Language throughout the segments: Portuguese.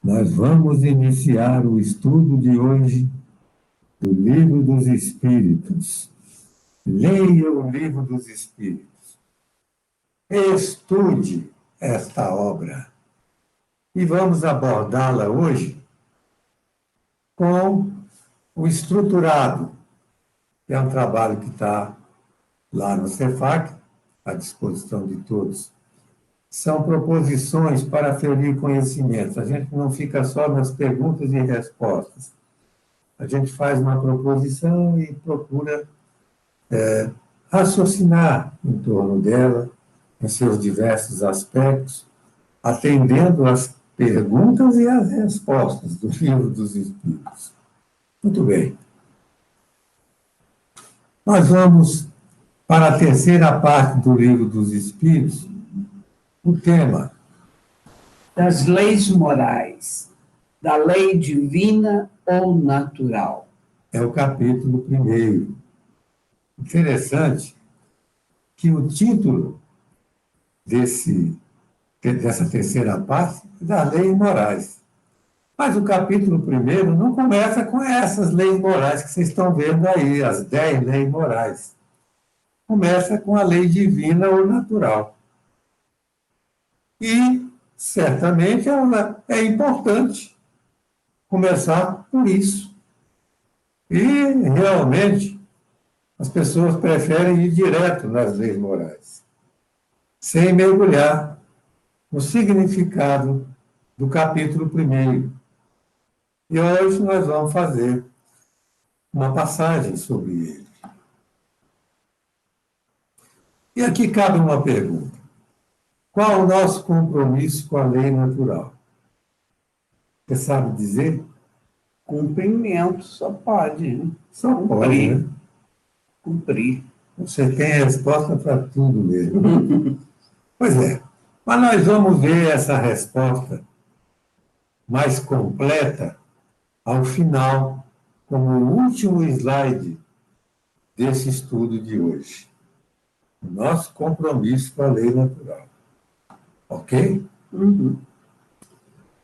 Nós vamos iniciar o estudo de hoje do Livro dos Espíritos. Leia o Livro dos Espíritos. Estude esta obra. E vamos abordá-la hoje com o estruturado, que é um trabalho que está lá no Cefac, à disposição de todos. São proposições para ferir conhecimentos. A gente não fica só nas perguntas e respostas. A gente faz uma proposição e procura raciocinar em torno dela, em seus diversos aspectos, atendendo às perguntas e às respostas do Livro dos Espíritos. Muito bem. Nós vamos para a terceira parte do Livro dos Espíritos, o tema das leis morais, da lei divina ou natural. É o capítulo 1º. Interessante que o título dessa terceira parte é das leis morais. Mas o capítulo 1º não começa com essas leis morais que vocês estão vendo aí, as 10 leis morais. Começa com a lei divina ou natural. E, certamente, é importante começar por isso. E, realmente, as pessoas preferem ir direto nas leis morais, sem mergulhar no significado do capítulo 1º. E hoje nós vamos fazer uma passagem sobre ele. E aqui cabe uma pergunta. Qual o nosso compromisso com a lei natural? Você sabe dizer? Cumprimento, só pode, né? Só pode, né? Cumprir. Você tem a resposta para tudo mesmo. Pois é. Mas nós vamos ver essa resposta mais completa ao final, como o último slide desse estudo de hoje. O nosso compromisso com a lei natural. Ok? Uhum.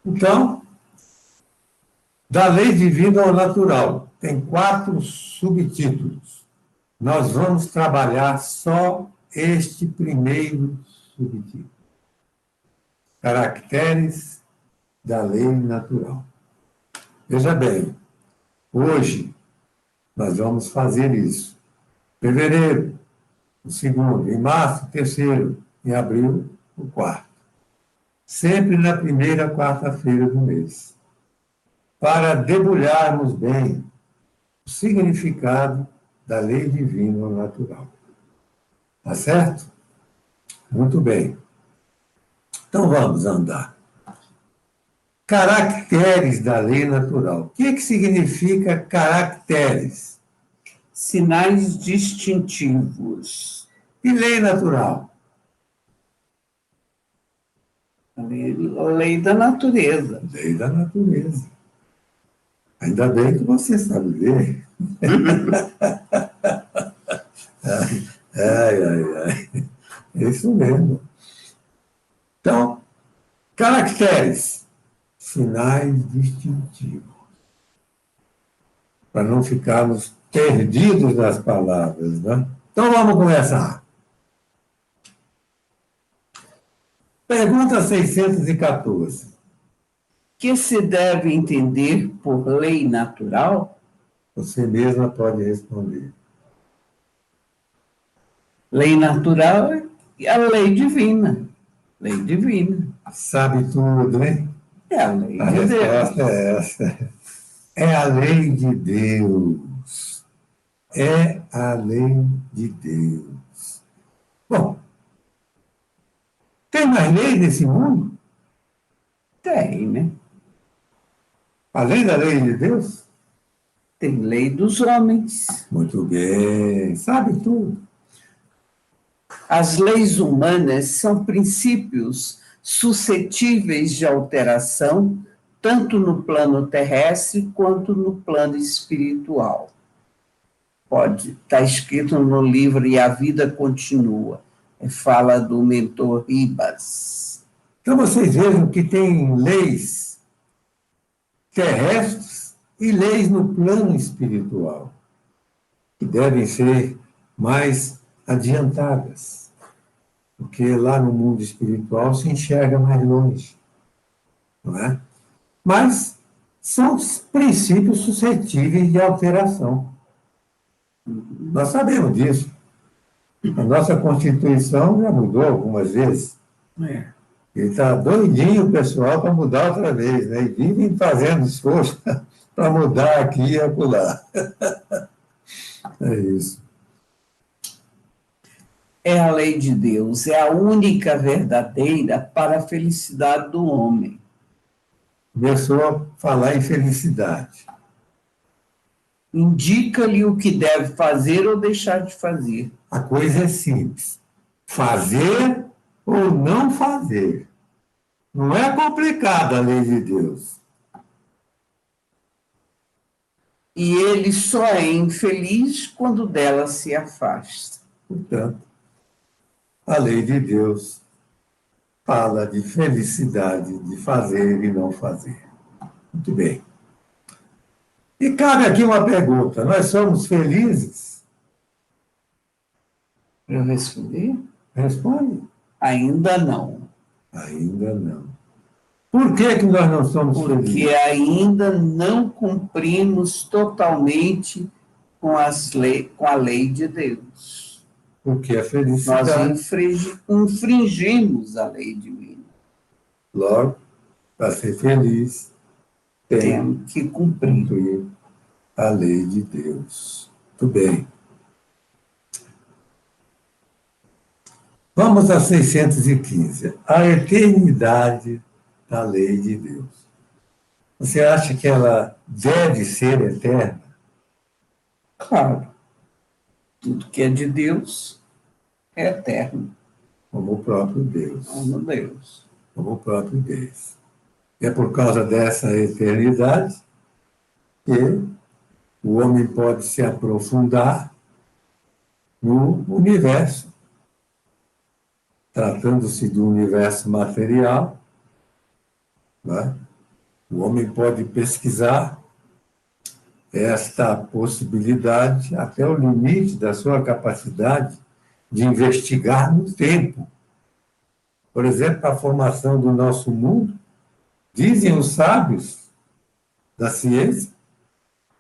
Então, da lei divina ao natural, tem 4 subtítulos. Nós vamos trabalhar só este primeiro subtítulo. Caracteres da lei natural. Veja bem, hoje nós vamos fazer isso. Fevereiro, o 2º, em março, o 3º, em abril, o 4º. Sempre na primeira quarta-feira do mês. Para debulharmos bem o significado da lei divina ou natural. Tá certo? Muito bem. Então vamos andar. Caracteres da lei natural. O que significa caracteres? Sinais distintivos. E lei natural? A lei da natureza. Lei da natureza. Ainda bem que você sabe ler. Ai. É isso mesmo. Então, caracteres. Sinais distintivos. Para não ficarmos perdidos nas palavras, né? Então, vamos começar. Pergunta 614. Que se deve entender por lei natural? Você mesma pode responder. Lei natural é a lei divina. Lei divina. Sabe tudo, hein? É a lei A de Deus. resposta é essa. É a lei de Deus. É a lei de Deus. Bom, tem mais lei nesse mundo? Tem, né? Além da lei de Deus? Tem lei dos homens. Muito bem. Sabe tudo. As leis humanas são princípios suscetíveis de alteração, tanto no plano terrestre quanto no plano espiritual. Está escrito no livro E a Vida Continua. Fala do mentor Ribas. Então, vocês vejam que tem leis terrestres e leis no plano espiritual, que devem ser mais adiantadas, porque lá no mundo espiritual se enxerga mais longe, não é? Mas são princípios suscetíveis de alteração. Nós sabemos disso. A nossa Constituição já mudou algumas vezes. É. E está doidinho o pessoal para mudar outra vez, né? E vivem fazendo esforço para mudar aqui e acolá. É isso. É a lei de Deus, é a única verdadeira para a felicidade do homem. Começou a falar em felicidade. Indica-lhe o que deve fazer ou deixar de fazer. A coisa é simples. Fazer ou não fazer. Não é complicada a lei de Deus. E ele só é infeliz quando dela se afasta. Portanto, a lei de Deus fala de felicidade, de fazer e não fazer. Muito bem. E cabe aqui uma pergunta: nós somos felizes? Para eu responder? Responde. Ainda não. Ainda não. Por que nós não somos Porque felizes? ainda não cumprimos totalmente com a lei de Deus. Porque a Nós felicidade, infringimos a lei divina. logo, para ser feliz, tem Temos que que cumprir. cumprir a lei de Deus. Muito bem. Vamos a 615. A eternidade da lei de Deus. Você acha que ela deve ser eterna? Claro, tudo que é de Deus é eterno, Como o próprio Deus. como Deus. Como o próprio Deus. É por causa dessa eternidade que o homem pode se aprofundar no universo. Tratando-se do universo material, né? O homem pode pesquisar esta possibilidade até o limite da sua capacidade de investigar no tempo. Por exemplo, a formação do nosso mundo, dizem os sábios da ciência,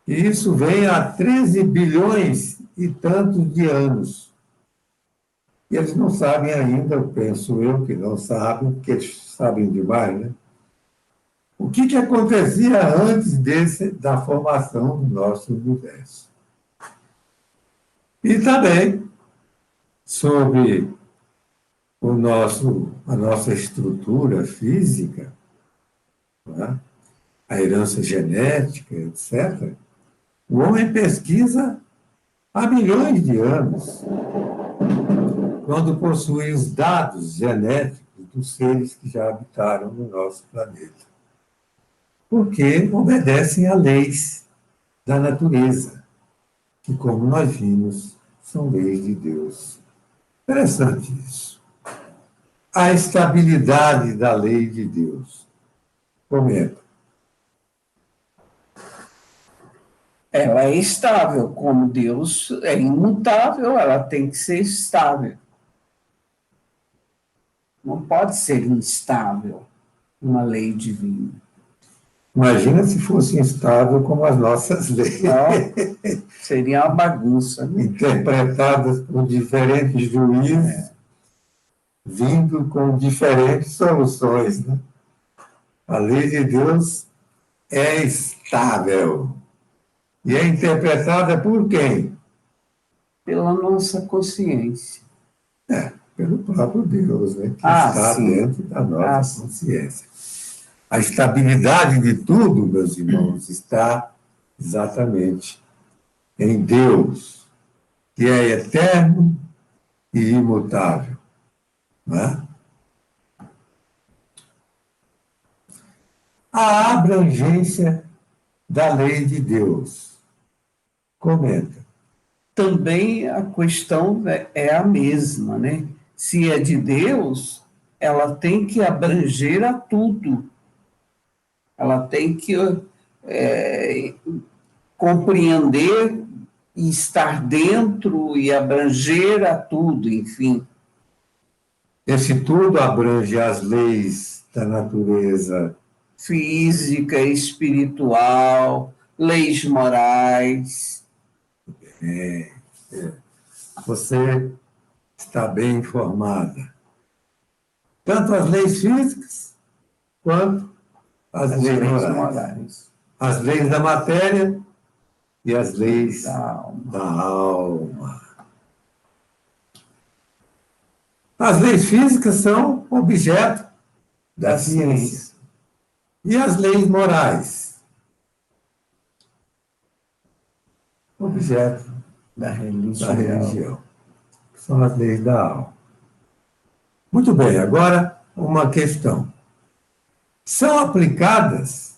que isso vem há 13 bilhões e tantos de anos. E eles não sabem ainda, penso eu, que não sabem, porque eles sabem demais, né? O que acontecia antes da formação do nosso universo. E também sobre a nossa estrutura física, né? A herança genética, etc. O homem pesquisa há milhões de anos, quando possui os dados genéticos dos seres que já habitaram no nosso planeta. Porque obedecem a leis da natureza, que, como nós vimos, são leis de Deus. Interessante isso. A estabilidade da lei de Deus. Comenta. Ela é estável, como Deus é imutável, ela tem que ser estável. Não pode ser instável uma lei divina. Imagina se fosse instável como as nossas leis. Não, seria uma bagunça, né? Interpretadas por diferentes juízes, vindo com diferentes soluções, né? A lei de Deus é estável. E é interpretada por quem? Pela nossa consciência. Pelo próprio Deus, né? Que está sim. dentro da nossa consciência. A estabilidade de tudo, meus irmãos, está exatamente em Deus, que é eterno e imutável. Não é? A abrangência da lei de Deus. Comenta. Também a questão é a mesma, né? Se é de Deus, ela tem que abranger a tudo. Ela tem que compreender e estar dentro e abranger a tudo, enfim. Esse tudo abrange as leis da natureza Física, espiritual, leis morais. Você está bem informada. Tanto as leis físicas quanto as leis morais. As leis da matéria e as leis da alma. As leis físicas são objeto da ciência. E as leis morais? Objeto da religião. São as leis da alma. Muito bem, agora uma questão. São aplicadas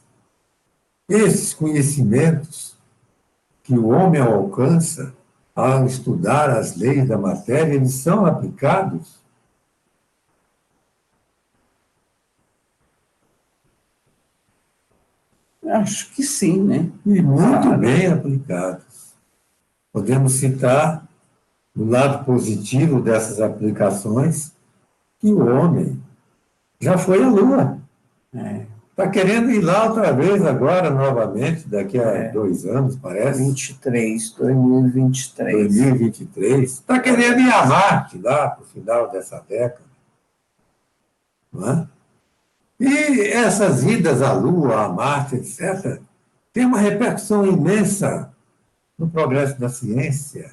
esses conhecimentos que o homem alcança ao estudar as leis da matéria, eles são aplicados? Acho que sim, né? E muito bem aplicados. Podemos citar, do lado positivo dessas aplicações, que o homem já foi à Lua. Está querendo ir lá outra vez agora, novamente, daqui a 2 anos, parece. 2023. 2023. Está querendo ir a Marte lá para o final dessa década. Não é? E essas idas à Lua, a Marte, etc., tem uma repercussão imensa no progresso da ciência,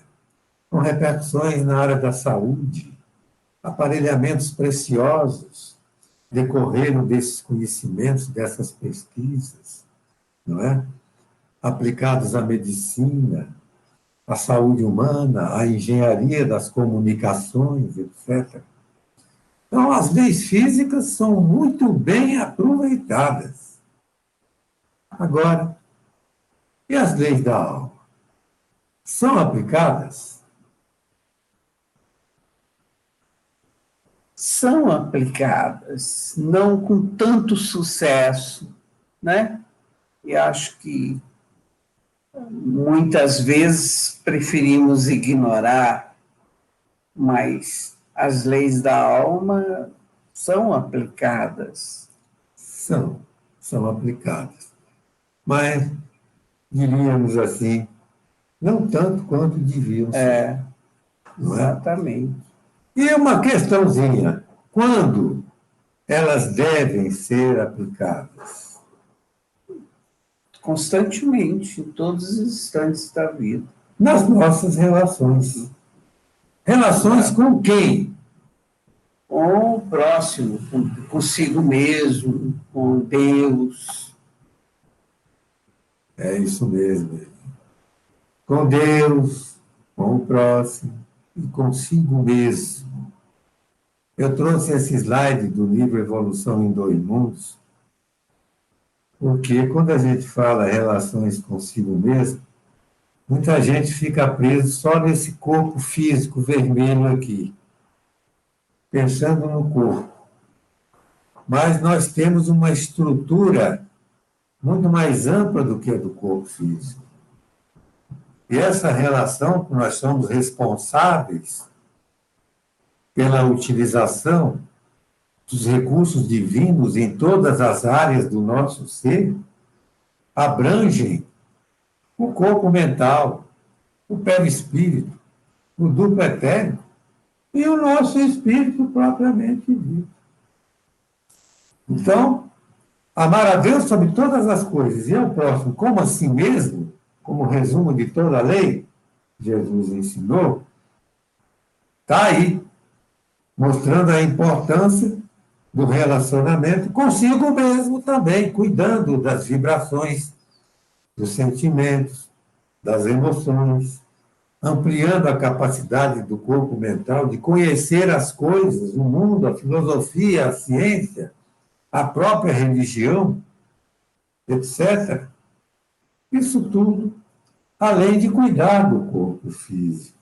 com repercussões na área da saúde, aparelhamentos preciosos decorreram desses conhecimentos, dessas pesquisas, não é? Aplicados à medicina, à saúde humana, à engenharia das comunicações, etc. Então, as leis físicas são muito bem aproveitadas. Agora, e as leis da alma? São aplicadas? São aplicadas, não com tanto sucesso, né? E acho que muitas vezes preferimos ignorar, mas as leis da alma são aplicadas. São aplicadas. Mas, diríamos assim, não tanto quanto deviam ser. Exatamente. E uma questãozinha, quando elas devem ser aplicadas? Constantemente, em todos os instantes da vida. Nas nossas relações. Relações com quem? Com o próximo, consigo mesmo, com Deus. É isso mesmo. Com Deus, com o próximo e consigo mesmo. Eu trouxe esse slide do livro Evolução em 2 Mundos, porque quando a gente fala relações consigo mesmo, muita gente fica preso só nesse corpo físico vermelho aqui, pensando no corpo. Mas nós temos uma estrutura muito mais ampla do que a do corpo físico. E essa relação que nós somos responsáveis pela utilização dos recursos divinos em todas as áreas do nosso ser, abrangem o corpo mental, o perispírito, o duplo etérico e o nosso espírito propriamente dito. Então, amar a Deus sobre todas as coisas e ao próximo como a si mesmo, como resumo de toda a lei, Jesus ensinou, está aí, mostrando a importância do relacionamento consigo mesmo também, cuidando das vibrações, dos sentimentos, das emoções, ampliando a capacidade do corpo mental de conhecer as coisas, o mundo, a filosofia, a ciência, a própria religião, etc. Isso tudo, além de cuidar do corpo físico,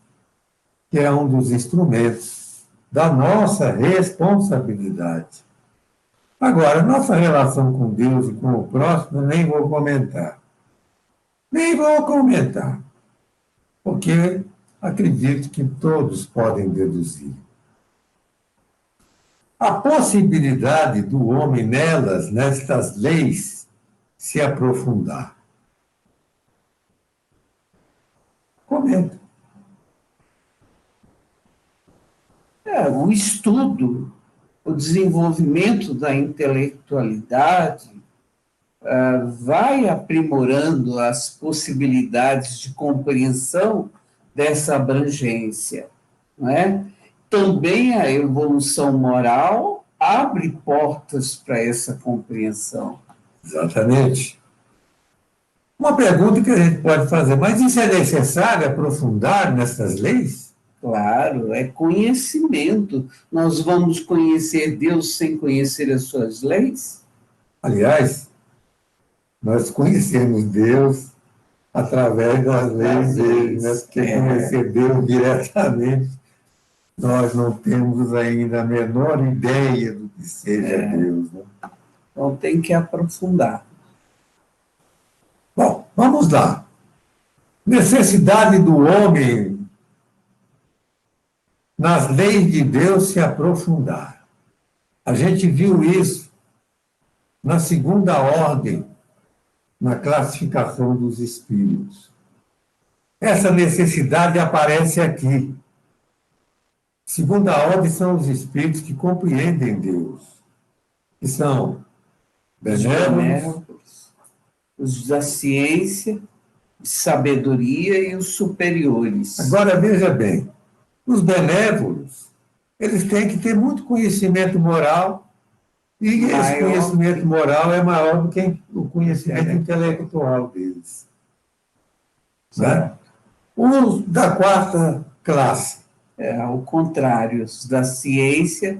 que é um dos instrumentos da nossa responsabilidade. Agora, nossa relação com Deus e com o próximo, eu nem vou comentar. Nem vou comentar, porque acredito que todos podem deduzir. A possibilidade do homem nelas, nestas leis, se aprofundar. Comenta. O estudo, o desenvolvimento da intelectualidade vai aprimorando as possibilidades de compreensão dessa abrangência, não é? Também a evolução moral abre portas para essa compreensão. Exatamente. Uma pergunta que a gente pode fazer, mas isso é necessário aprofundar nessas leis? Claro, é conhecimento. Nós vamos conhecer Deus sem conhecer as suas leis? Aliás, nós conhecemos Deus através das leis dele, né? Porque conhecer Deus diretamente, nós não temos ainda a menor ideia do que seja Deus. Né? Então tem que aprofundar. Bom, vamos lá. Necessidade do homem nas leis de Deus se aprofundar. A gente viu isso na segunda ordem, na classificação dos espíritos. Essa necessidade aparece aqui. Segunda ordem são os espíritos que compreendem Deus, que são benévolos, os da ciência, sabedoria e os superiores. Agora, veja bem, os benévolos, eles têm que ter muito conhecimento moral, e esse conhecimento moral é maior do que o conhecimento intelectual deles. Né? Os da quarta classe. Ao contrário, os da ciência,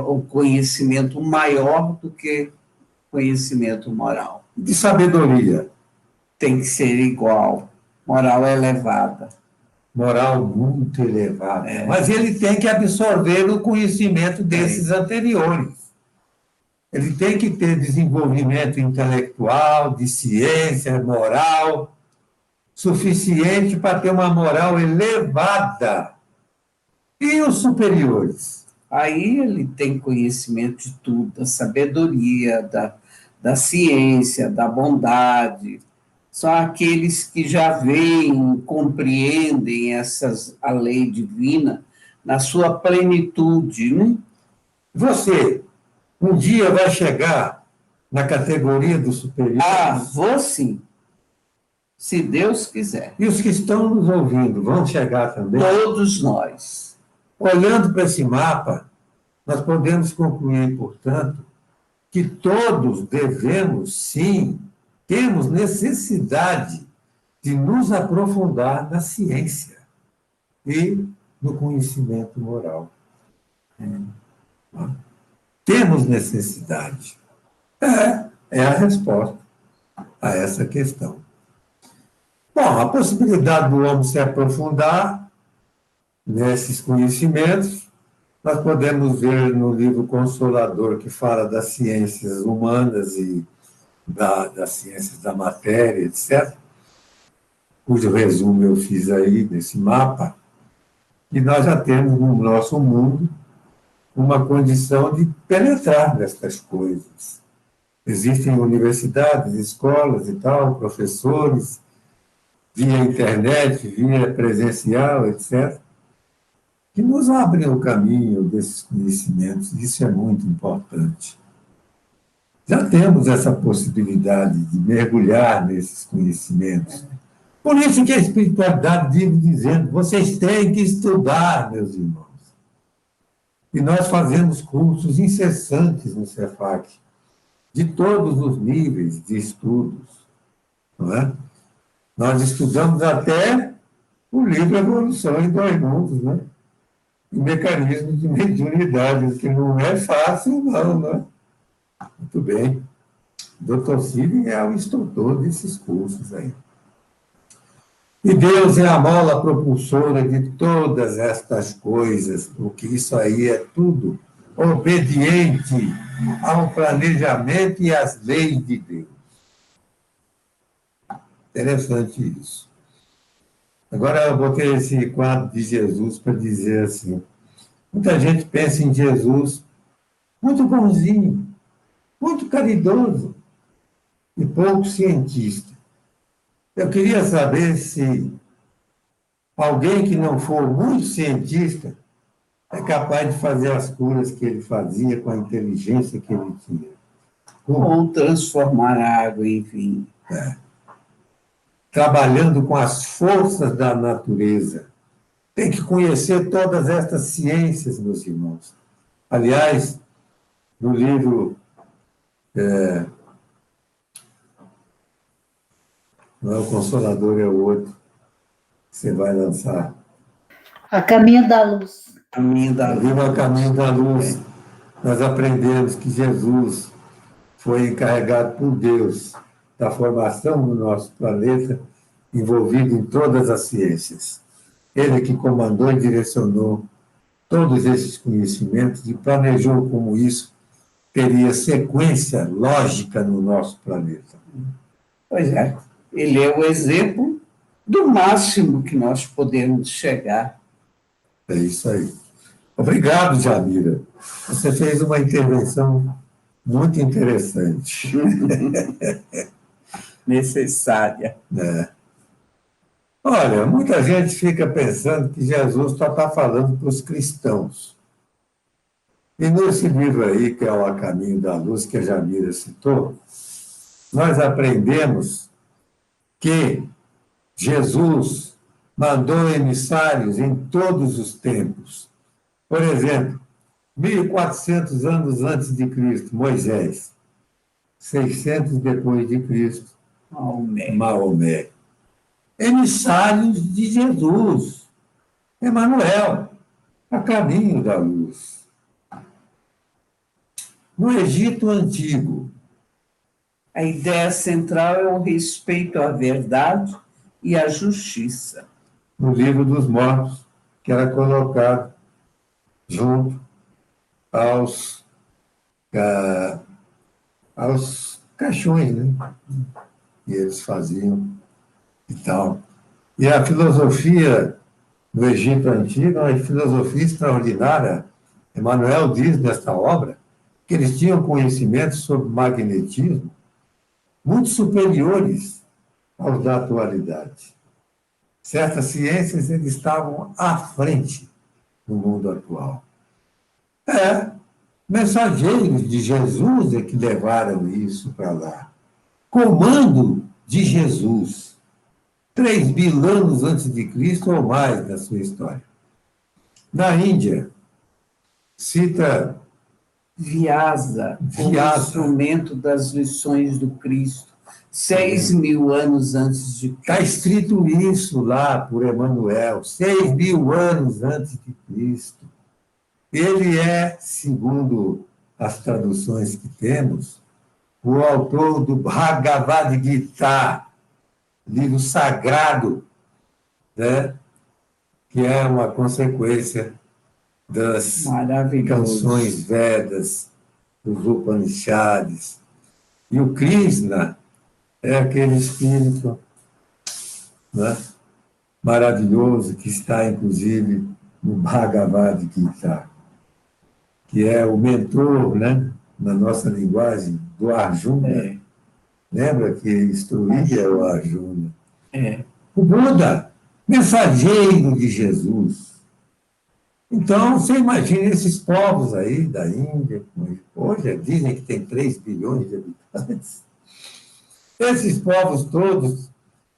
o conhecimento maior do que conhecimento moral. De sabedoria. Tem que ser igual, moral elevada. Moral muito elevada. Mas ele tem que absorver o conhecimento desses anteriores. Ele tem que ter desenvolvimento intelectual, de ciência, moral, suficiente para ter uma moral elevada. E os superiores? Aí ele tem conhecimento de tudo, da sabedoria, da ciência, da bondade. São aqueles que já veem, compreendem a lei divina na sua plenitude. Né? Você, um dia vai chegar na categoria do superior? Vou sim. Se Deus quiser. E os que estão nos ouvindo vão chegar também? Todos nós. Olhando para esse mapa, nós podemos concluir, portanto, que todos devemos, sim, temos necessidade de nos aprofundar na ciência e no conhecimento moral. Temos necessidade. É a resposta a essa questão. Bom, a possibilidade do homem se aprofundar nesses conhecimentos, nós podemos ver no livro Consolador, que fala das ciências humanas e das ciências da matéria, etc., cujo resumo eu fiz aí nesse mapa, e nós já temos no nosso mundo uma condição de penetrar nestas coisas. Existem universidades, escolas e tal, professores, via internet, via presencial, etc., que nos abrem o caminho desses conhecimentos. Isso é muito importante. Já temos essa possibilidade de mergulhar nesses conhecimentos. Por isso que a espiritualidade vive dizendo, vocês têm que estudar, meus irmãos. E nós fazemos cursos incessantes no Cefac, de todos os níveis de estudos. Não é? Nós estudamos até o livro Evolução em Dois Mundos, né? E mecanismos de mediunidade, que não é fácil, não, né? Muito bem. O Dr. Cid é o instrutor desses cursos aí. E Deus é a mola propulsora de todas estas coisas, porque isso aí é tudo obediente ao planejamento e às leis de Deus. Interessante isso. Agora eu botei esse quadro de Jesus para dizer assim, muita gente pensa em Jesus muito bonzinho, muito caridoso e pouco cientista. Eu queria saber se alguém que não for muito cientista é capaz de fazer as curas que ele fazia com a inteligência que ele tinha. Ou transformar a água em vinho. Trabalhando com as forças da natureza. Tem que conhecer todas estas ciências, meus irmãos. Aliás, no livro, não é o Consolador, é o outro, que você vai lançar. A Caminho da Luz. Caminho da No livro A Caminho da Luz, nós aprendemos que Jesus foi encarregado por Deus da formação do nosso planeta, envolvido em todas as ciências. Ele que comandou e direcionou todos esses conhecimentos e planejou como isso teria sequência lógica no nosso planeta. Pois é, ele é o exemplo do máximo que nós podemos chegar. É isso aí. Obrigado, Jamira. Você fez uma intervenção muito interessante. Necessária. Olha, muita gente fica pensando que Jesus só está falando para os cristãos. E nesse livro aí, que é o A Caminho da Luz, que a Jamira citou, nós aprendemos que Jesus mandou emissários em todos os tempos. Por exemplo, 1.400 anos antes de Cristo, Moisés. 600 depois de Cristo, Maomé. Emissários de Jesus. Emanuel, a caminho da luz. No Egito Antigo, a ideia central é o respeito à verdade e à justiça. No Livro dos Mortos, que era colocado junto aos caixões, né? Que eles faziam e tal. E a filosofia do Egito Antigo é uma filosofia extraordinária. Emmanuel diz nesta obra que eles tinham conhecimentos sobre magnetismo muito superiores aos da atualidade. Certas ciências eles estavam à frente no mundo atual. Mensageiros de Jesus é que levaram isso para lá. Comando de Jesus. 3.000 anos antes de Cristo ou mais da sua história. Na Índia, cita Vyasa, como instrumento das lições do Cristo, 6.000 anos antes de Cristo. Está escrito isso lá por Emmanuel, 6.000 anos antes de Cristo. Ele é, segundo as traduções que temos, o autor do Bhagavad Gita, livro sagrado, né? Que é uma consequência das canções Vedas, dos Upanishads. E o Krishna é aquele espírito, né, maravilhoso que está, inclusive, no Bhagavad Gita, que é o mentor, né, na nossa linguagem, do Arjuna. Lembra que instruía o Arjuna? O Buda, mensageiro de Jesus. Então, você imagina esses povos aí da Índia, hoje dizem que tem 3 bilhões de habitantes. Esses povos todos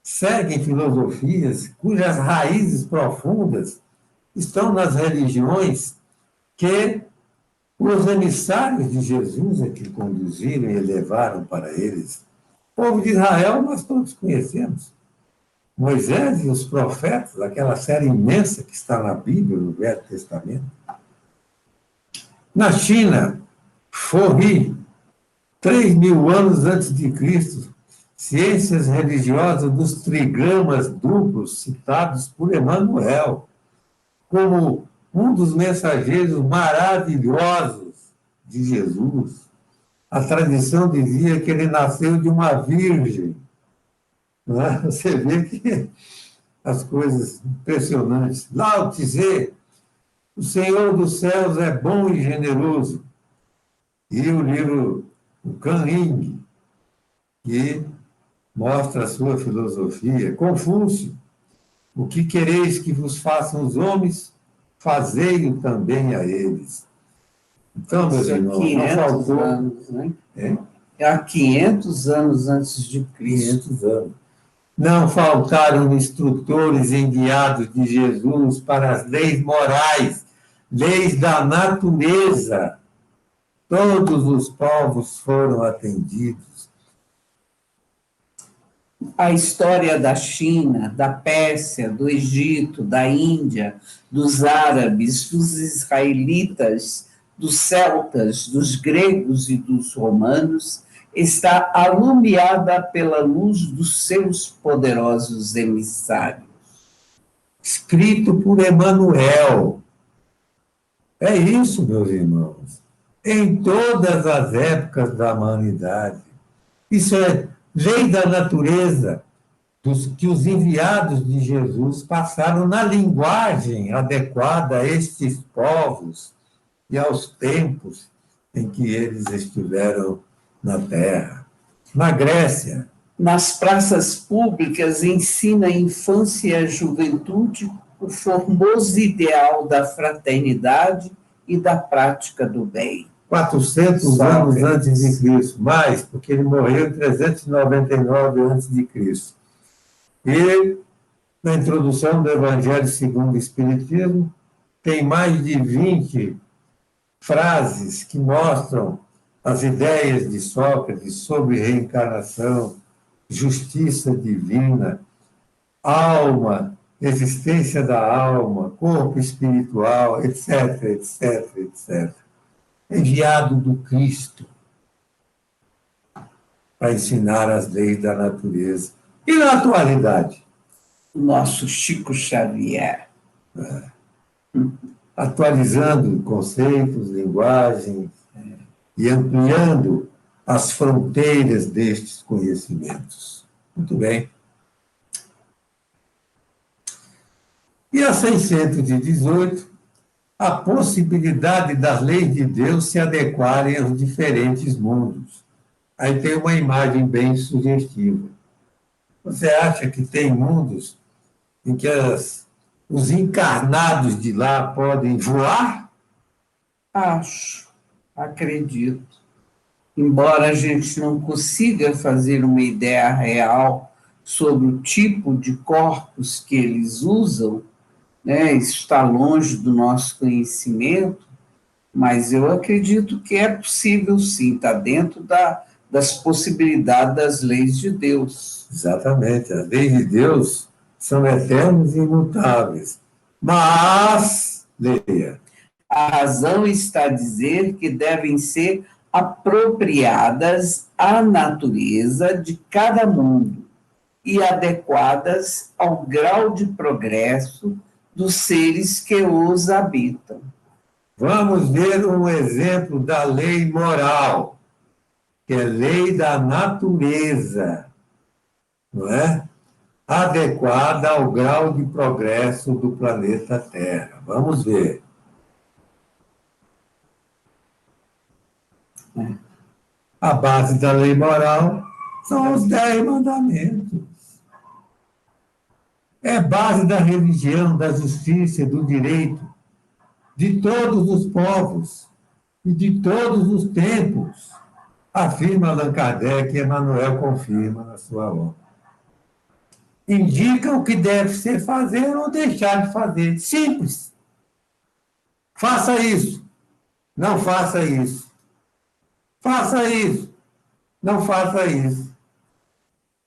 seguem filosofias cujas raízes profundas estão nas religiões que os emissários de Jesus é que conduziram e levaram para eles. O povo de Israel nós todos conhecemos. Moisés e os profetas, aquela série imensa que está na Bíblia, no Velho Testamento. Na China, Forri, 3.000 anos antes de Cristo, ciências religiosas dos trigramas duplos citados por Emmanuel, como um dos mensageiros maravilhosos de Jesus. A tradição dizia que ele nasceu de uma virgem. não é? Você vê que as coisas impressionantes. Lao Tse, o Senhor dos Céus é bom e generoso. E o livro, o Kan Yin, que mostra a sua filosofia. Confúcio, o que quereis que vos façam os homens, fazei-o também a eles. Então, meus Isso há irmãos, não 500 faltou. anos, né? É? Há 500 anos antes de Cristo. 500 anos. Não faltaram instrutores enviados de Jesus para as leis morais, leis da natureza. Todos os povos foram atendidos. A história da China, da Pérsia, do Egito, da Índia, dos árabes, dos israelitas, dos celtas, dos gregos e dos romanos está alumiada pela luz dos seus poderosos emissários. Escrito por Emanuel. É isso, meus irmãos. Em todas as épocas da humanidade. Isso é lei da natureza, que os enviados de Jesus passaram na linguagem adequada a estes povos e aos tempos em que eles estiveram na Terra. Na Grécia, Nas praças públicas ensina a infância e a juventude o formoso ideal da fraternidade e da prática do bem. 400 anos antes de Cristo, mais, porque ele morreu em 399 antes de Cristo. E na introdução do Evangelho segundo o Espiritismo, tem mais de 20 frases que mostram as ideias de Sócrates sobre reencarnação, justiça divina, alma, existência da alma, corpo espiritual, etc, etc, etc. Enviado do Cristo para ensinar as leis da natureza. E na atualidade? Nosso Chico Xavier. Atualizando conceitos, linguagens, e ampliando as fronteiras destes conhecimentos. Muito bem. E a 618, a possibilidade das leis de Deus se adequarem aos diferentes mundos. Aí tem uma imagem bem sugestiva. Você acha que tem mundos em que os encarnados de lá podem voar? Acho, acredito. Embora a gente não consiga fazer uma ideia real sobre o tipo de corpos que eles usam, né, isso está longe do nosso conhecimento, mas eu acredito que é possível sim, está dentro das possibilidades das leis de Deus. Exatamente, as leis de Deus são eternas e imutáveis. Mas, leia. A razão está a dizer que devem ser apropriadas à natureza de cada mundo e adequadas ao grau de progresso dos seres que os habitam. Vamos ver um exemplo da lei moral, que é lei da natureza, não é? Adequada ao grau de progresso do planeta Terra. Vamos ver. A base da lei moral são os 10 mandamentos. É base da religião, da justiça, do direito, de todos os povos e de todos os tempos, afirma Allan Kardec e Emmanuel confirma na sua obra. Indica o que deve ser fazer ou deixar de fazer. Simples. Faça isso. Não faça isso. Faça isso. Não faça isso.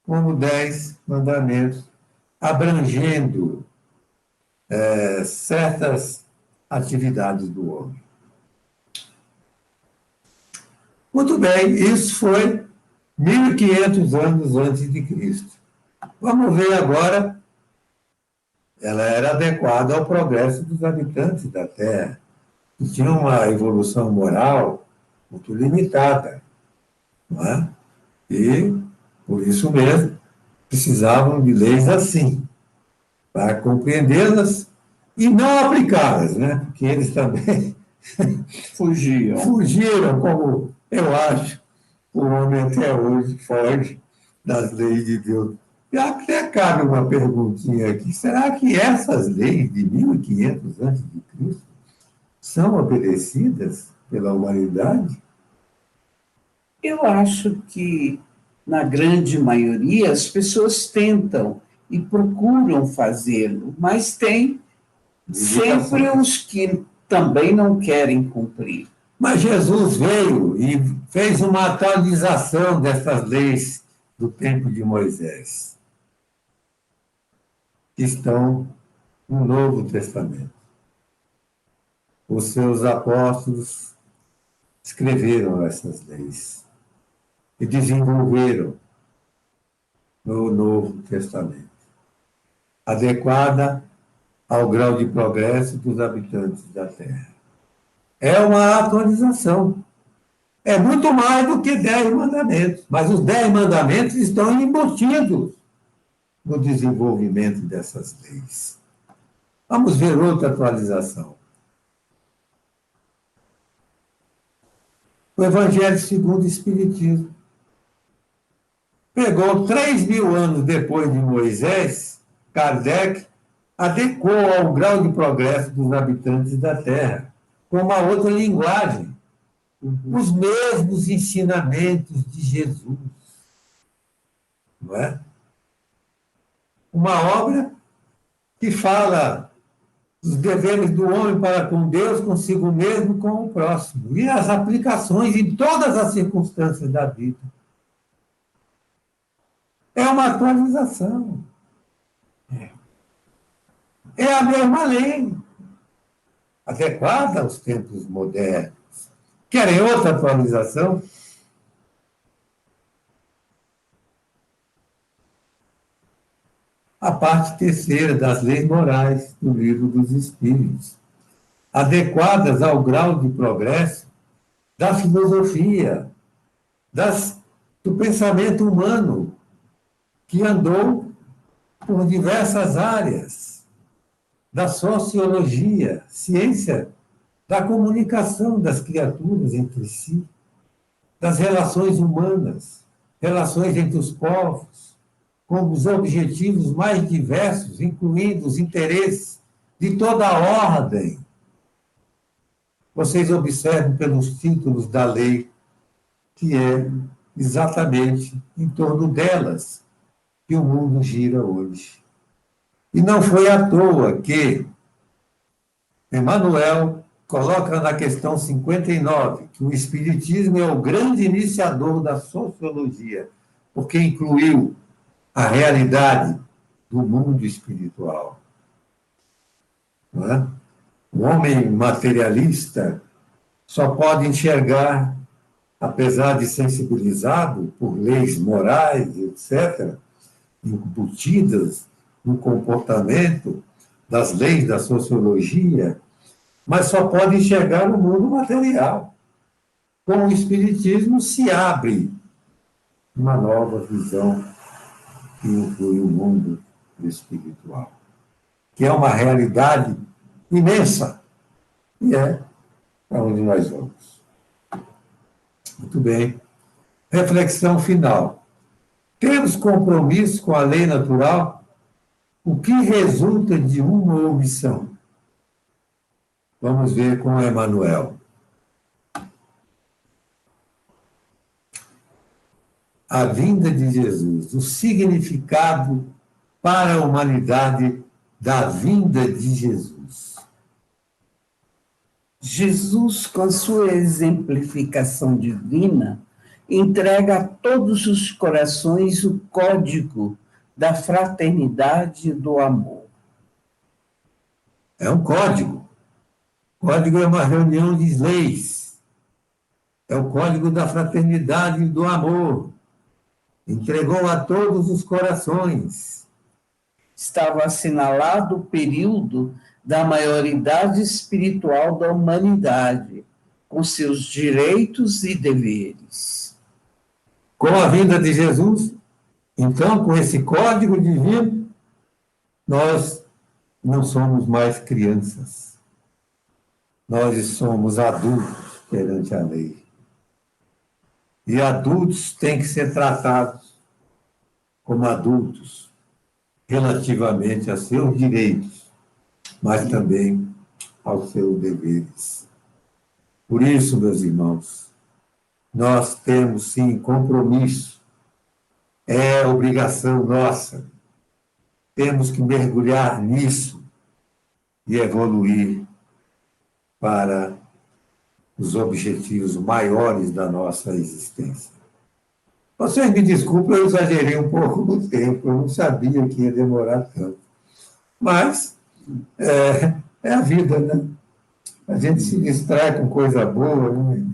Como 10 mandamentos, abrangendo certas atividades do homem. Muito bem, isso foi 1.500 anos antes de Cristo. Vamos ver agora, ela era adequada ao progresso dos habitantes da Terra, que tinham uma evolução moral muito limitada, não é? E, por isso mesmo, precisavam de leis assim, para compreendê-las e não aplicá-las, né? Porque eles também fugiram, como eu acho, o homem até hoje foge das leis de Deus. E até cabe uma perguntinha aqui: será que essas leis de 1500 a.C. são obedecidas pela humanidade? Eu acho que, na grande maioria, as pessoas tentam e procuram fazê-lo, mas tem sempre os que também não querem cumprir. Mas Jesus veio e fez uma atualização dessas leis do tempo de Moisés, que estão no Novo Testamento. Os seus apóstolos escreveram essas leis e desenvolveram no Novo Testamento, adequada ao grau de progresso dos habitantes da Terra. É uma atualização. É muito mais do que 10 mandamentos, mas os 10 mandamentos estão embutidos no desenvolvimento dessas leis. Vamos ver outra atualização. O Evangelho segundo o Espiritismo. Pegou 3.000 anos depois de Moisés, Kardec adequou ao grau de progresso dos habitantes da Terra, com uma outra linguagem, os mesmos ensinamentos de Jesus. Não é? Uma obra que fala dos deveres do homem para com Deus, consigo mesmo e com o próximo, e as aplicações em todas as circunstâncias da vida. É uma atualização. É a mesma lei, adequada aos tempos modernos. Querem outra atualização? A parte terceira das leis morais do Livro dos Espíritos, adequadas ao grau de progresso da filosofia, do pensamento humano, que andou por diversas áreas, da sociologia, ciência da comunicação das criaturas entre si, das relações humanas, relações entre os povos, com os objetivos mais diversos, incluindo os interesses de toda a ordem. Vocês observam pelos títulos da lei que é exatamente em torno delas que o mundo gira hoje. E não foi à toa que Emmanuel coloca na questão 59 que o Espiritismo é o grande iniciador da sociologia, porque incluiu a realidade do mundo espiritual. Não é? O homem materialista só pode enxergar, apesar de sensibilizado por leis morais, etc., embutidas no comportamento das leis da sociologia, mas só pode enxergar o mundo material. Com o Espiritismo se abre uma nova visão que inclui o mundo espiritual, que é uma realidade imensa, e é para onde nós vamos. Muito bem. Reflexão final. Temos compromisso com a lei natural? O que resulta de uma omissão? Vamos ver com Emmanuel. A vinda de Jesus, o significado para a humanidade da vinda de Jesus. Jesus, com sua exemplificação divina, entrega a todos os corações o código da fraternidade e do amor. É um código. Código é uma reunião de leis. É o código da fraternidade e do amor. Entregou a todos os corações. Estava assinalado o período da maioridade espiritual da humanidade, com seus direitos e deveres. Com a vinda de Jesus, Então, com esse código divino, nós não somos mais crianças. Nós somos adultos perante a lei. E adultos têm que ser tratados como adultos relativamente a seus direitos, mas também aos seus deveres. Por isso, meus irmãos, nós temos sim compromisso, é obrigação nossa. Temos que mergulhar nisso e evoluir para os objetivos maiores da nossa existência. Vocês me desculpem, eu exagerei um pouco no tempo, eu não sabia que ia demorar tanto. Mas é a vida, né? A gente se distrai com coisa boa, né?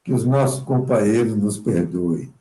Que os nossos companheiros nos perdoem.